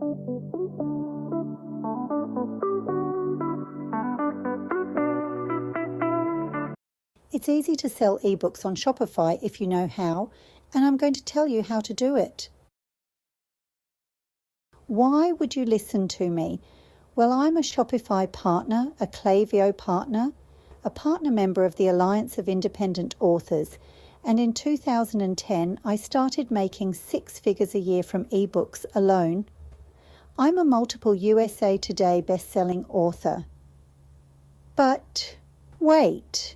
It's easy to sell ebooks on Shopify if you know how, and I'm going to tell you how to do it. Why would you listen to me? Well, I'm a Shopify partner, a Klaviyo partner, a partner member of the Alliance of Independent Authors, and in 2010 I started making 6 figures a year from ebooks alone. I'm a multiple USA Today best-selling author. But wait,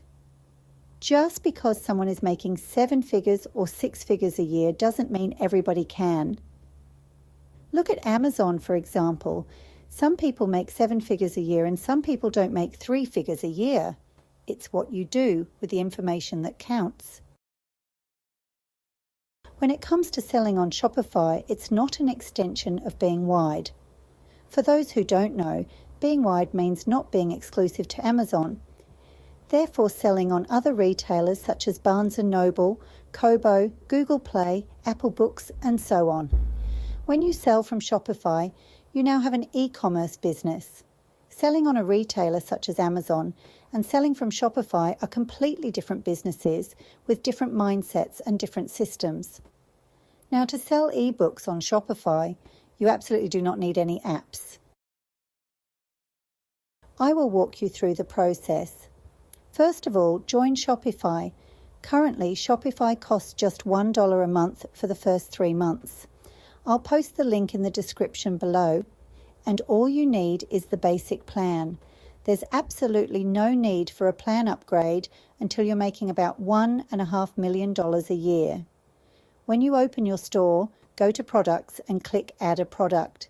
just because someone is making 7 figures or 6 figures a year doesn't mean everybody can. Look at Amazon, for example. Some people make 7 figures a year and some people don't make 3 figures a year. It's what you do with the information that counts. When it comes to selling on Shopify, it's not an extension of being wide. For those who don't know, being wide means not being exclusive to Amazon. Therefore, selling on other retailers such as Barnes & Noble, Kobo, Google Play, Apple Books, and so on. When you sell from Shopify, you now have an e-commerce business. Selling on a retailer such as Amazon and selling from Shopify are completely different businesses with different mindsets and different systems. Now, to sell ebooks on Shopify, you absolutely do not need any apps. I will walk you through the process. First of all, join Shopify. Currently, Shopify costs just $1 a month for the first 3 months. I'll post the link in the description below, and all you need is the basic plan. There's absolutely no need for a plan upgrade until you're making about $1.5 million a year. When you open your store, go to Products and click Add a Product.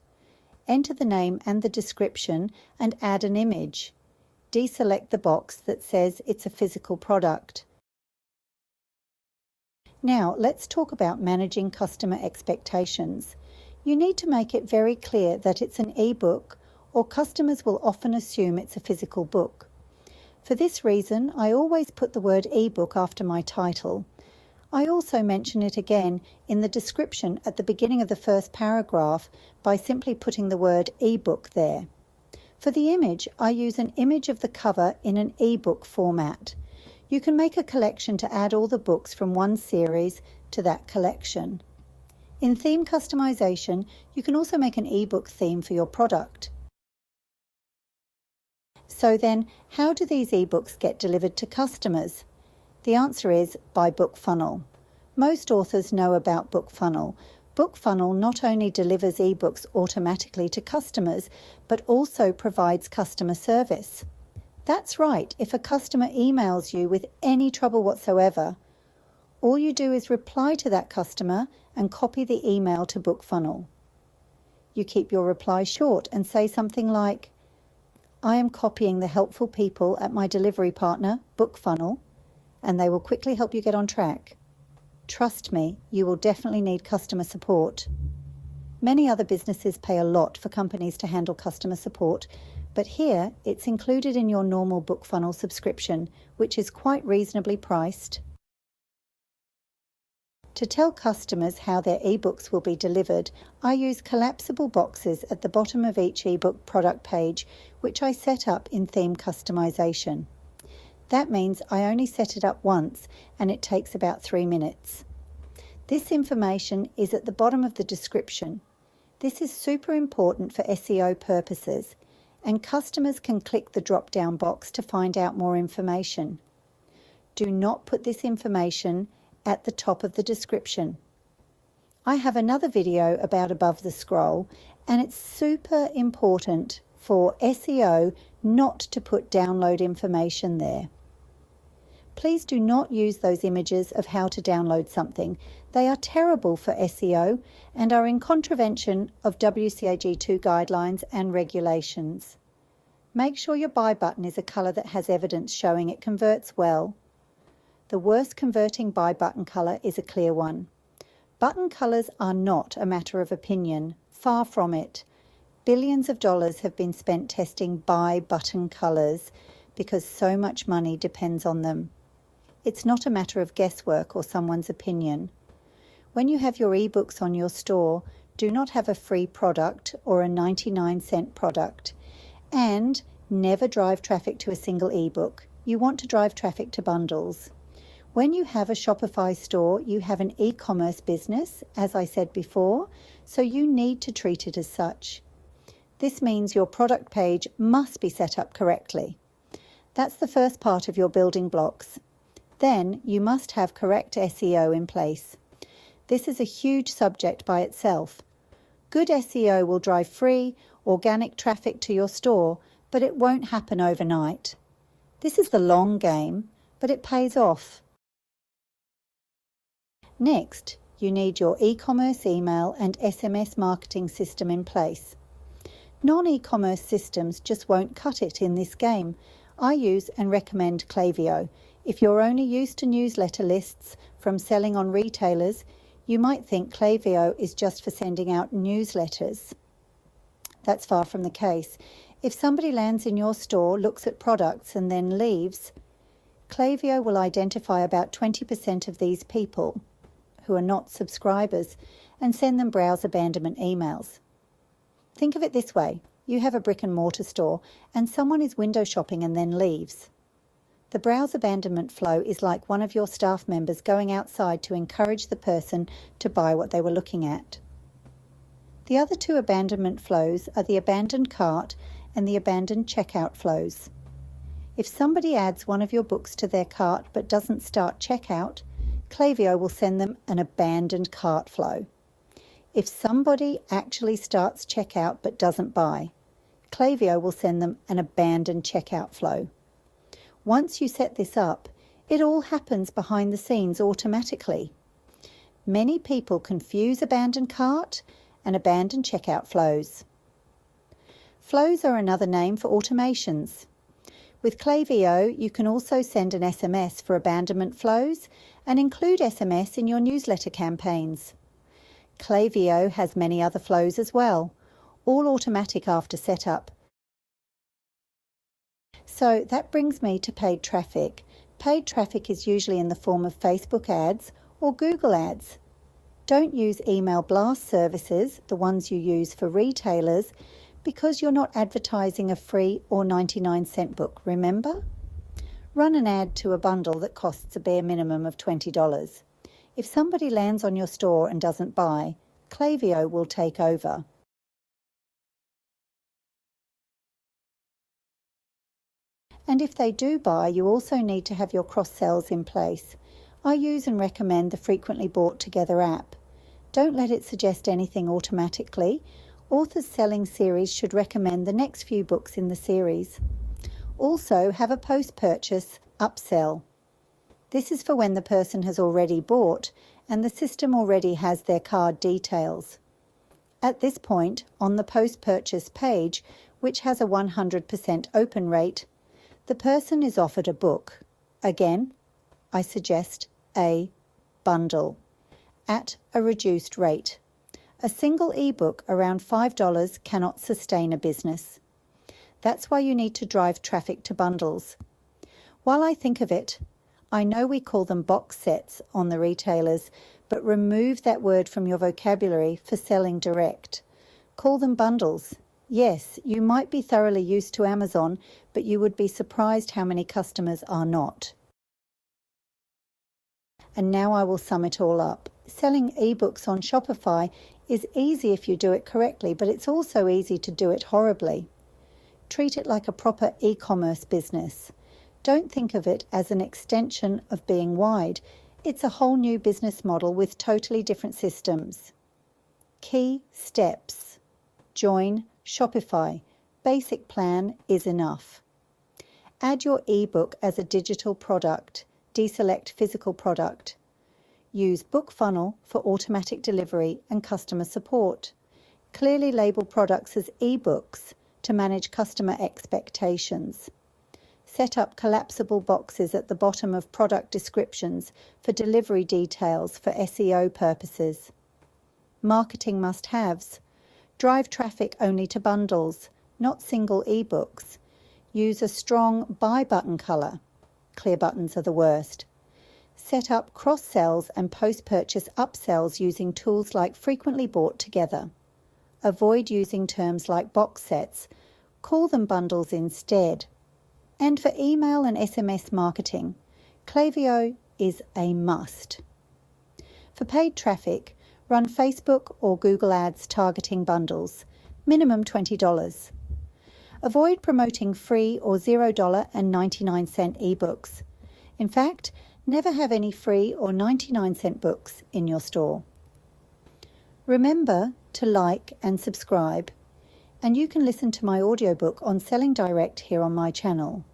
Enter the name and the description and add an image. Deselect the box that says it's a physical product. Now, let's talk about managing customer expectations. You need to make it very clear that it's an ebook, or customers will often assume it's a physical book. For this reason, I always put the word ebook after my title. I also mention it again in the description at the beginning of the first paragraph by simply putting the word ebook there. For the image, I use an image of the cover in an ebook format. You can make a collection to add all the books from one series to that collection. In theme customization, you can also make an ebook theme for your product. So then, how do these ebooks get delivered to customers? The answer is by BookFunnel. Most authors know about BookFunnel. BookFunnel not only delivers ebooks automatically to customers, but also provides customer service. That's right, if a customer emails you with any trouble whatsoever, all you do is reply to that customer and copy the email to BookFunnel. You keep your reply short and say something like, I am copying the helpful people at my delivery partner, BookFunnel, and they will quickly help you get on track. Trust me, you will definitely need customer support. Many other businesses pay a lot for companies to handle customer support, but here it's included in your normal BookFunnel subscription, which is quite reasonably priced. To tell customers how their ebooks will be delivered, I use collapsible boxes at the bottom of each ebook product page, which I set up in theme customization. That means I only set it up once and it takes about 3 minutes. This information is at the bottom of the description. This is super important for SEO purposes, and customers can click the drop-down box to find out more information. Do not put this information at the top of the description. I have another video about above the scroll, and it's super important for SEO not to put download information there. Please do not use those images of how to download something. They are terrible for SEO and are in contravention of WCAG2 guidelines and regulations. Make sure your buy button is a colour that has evidence showing it converts well. The worst converting buy button colour is a clear one. Button colours are not a matter of opinion, far from it. Billions of dollars have been spent testing buy button colours because so much money depends on them. It's not a matter of guesswork or someone's opinion. When you have your ebooks on your store, do not have a free product or a 99-cent product. And never drive traffic to a single ebook. You want to drive traffic to bundles. When you have a Shopify store, you have an e-commerce business, as I said before, so you need to treat it as such. This means your product page must be set up correctly. That's the first part of your building blocks. Then you must have correct SEO in place. This is a huge subject by itself. Good SEO will drive free, organic traffic to your store, but it won't happen overnight. This is the long game, but it pays off. Next, you need your e-commerce email and SMS marketing system in place. Non-e-commerce systems just won't cut it in this game. I use and recommend Klaviyo. If you're only used to newsletter lists from selling on retailers, you might think Klaviyo is just for sending out newsletters. That's far from the case. If somebody lands in your store, looks at products and then leaves, Klaviyo will identify about 20% of these people who are not subscribers and send them browse abandonment emails. Think of it this way. You have a brick and mortar store and someone is window shopping and then leaves. The browse abandonment flow is like one of your staff members going outside to encourage the person to buy what they were looking at. The other two abandonment flows are the abandoned cart and the abandoned checkout flows. If somebody adds one of your books to their cart but doesn't start checkout, Klaviyo will send them an abandoned cart flow. If somebody actually starts checkout but doesn't buy, Klaviyo will send them an abandoned checkout flow. Once you set this up, it all happens behind the scenes automatically. Many people confuse abandoned cart and abandoned checkout flows. Flows are another name for automations. With Klaviyo, you can also send an SMS for abandonment flows and include SMS in your newsletter campaigns. Klaviyo has many other flows as well, all automatic after setup. So that brings me to paid traffic. Paid traffic is usually in the form of Facebook ads or Google ads. Don't use email blast services, the ones you use for retailers, because you're not advertising a free or 99-cent book, remember? Run an ad to a bundle that costs a bare minimum of $20. If somebody lands on your store and doesn't buy, Klaviyo will take over. And if they do buy, you also need to have your cross-sells in place. I use and recommend the Frequently Bought Together app. Don't let it suggest anything automatically. Authors Selling series should recommend the next few books in the series. Also, have a post-purchase upsell. This is for when the person has already bought and the system already has their card details. At this point, on the post-purchase page, which has a 100% open rate, the person is offered a book. Again, I suggest a bundle at a reduced rate. A single ebook around $5 cannot sustain a business. That's why you need to drive traffic to bundles. While I think of it, I know we call them box sets on the retailers, but remove that word from your vocabulary for selling direct. Call them bundles. Yes, you might be thoroughly used to Amazon, but you would be surprised how many customers are not. And now I will sum it all up. Selling ebooks on Shopify is easy if you do it correctly, but it's also easy to do it horribly. Treat it like a proper e-commerce business. Don't think of it as an extension of being wide. It's a whole new business model with totally different systems. Key steps. Join Shopify. Basic plan is enough. Add your ebook as a digital product. Deselect physical product. Use BookFunnel for automatic delivery and customer support. Clearly label products as ebooks to manage customer expectations. Set up collapsible boxes at the bottom of product descriptions for delivery details for SEO purposes. Marketing must-haves. Drive traffic only to bundles, not single ebooks. Use a strong buy button color. Clear buttons are the worst. Set up cross-sells and post-purchase upsells using tools like Frequently Bought Together. Avoid using terms like box sets. Call them bundles instead. And for email and SMS marketing, Klaviyo is a must. For paid traffic, run Facebook or Google Ads targeting bundles, minimum $20. Avoid promoting free or $0 and 99-cent ebooks. In fact, never have any free or 99-cent books in your store. Remember to like and subscribe, and you can listen to my audiobook on selling direct here on my channel.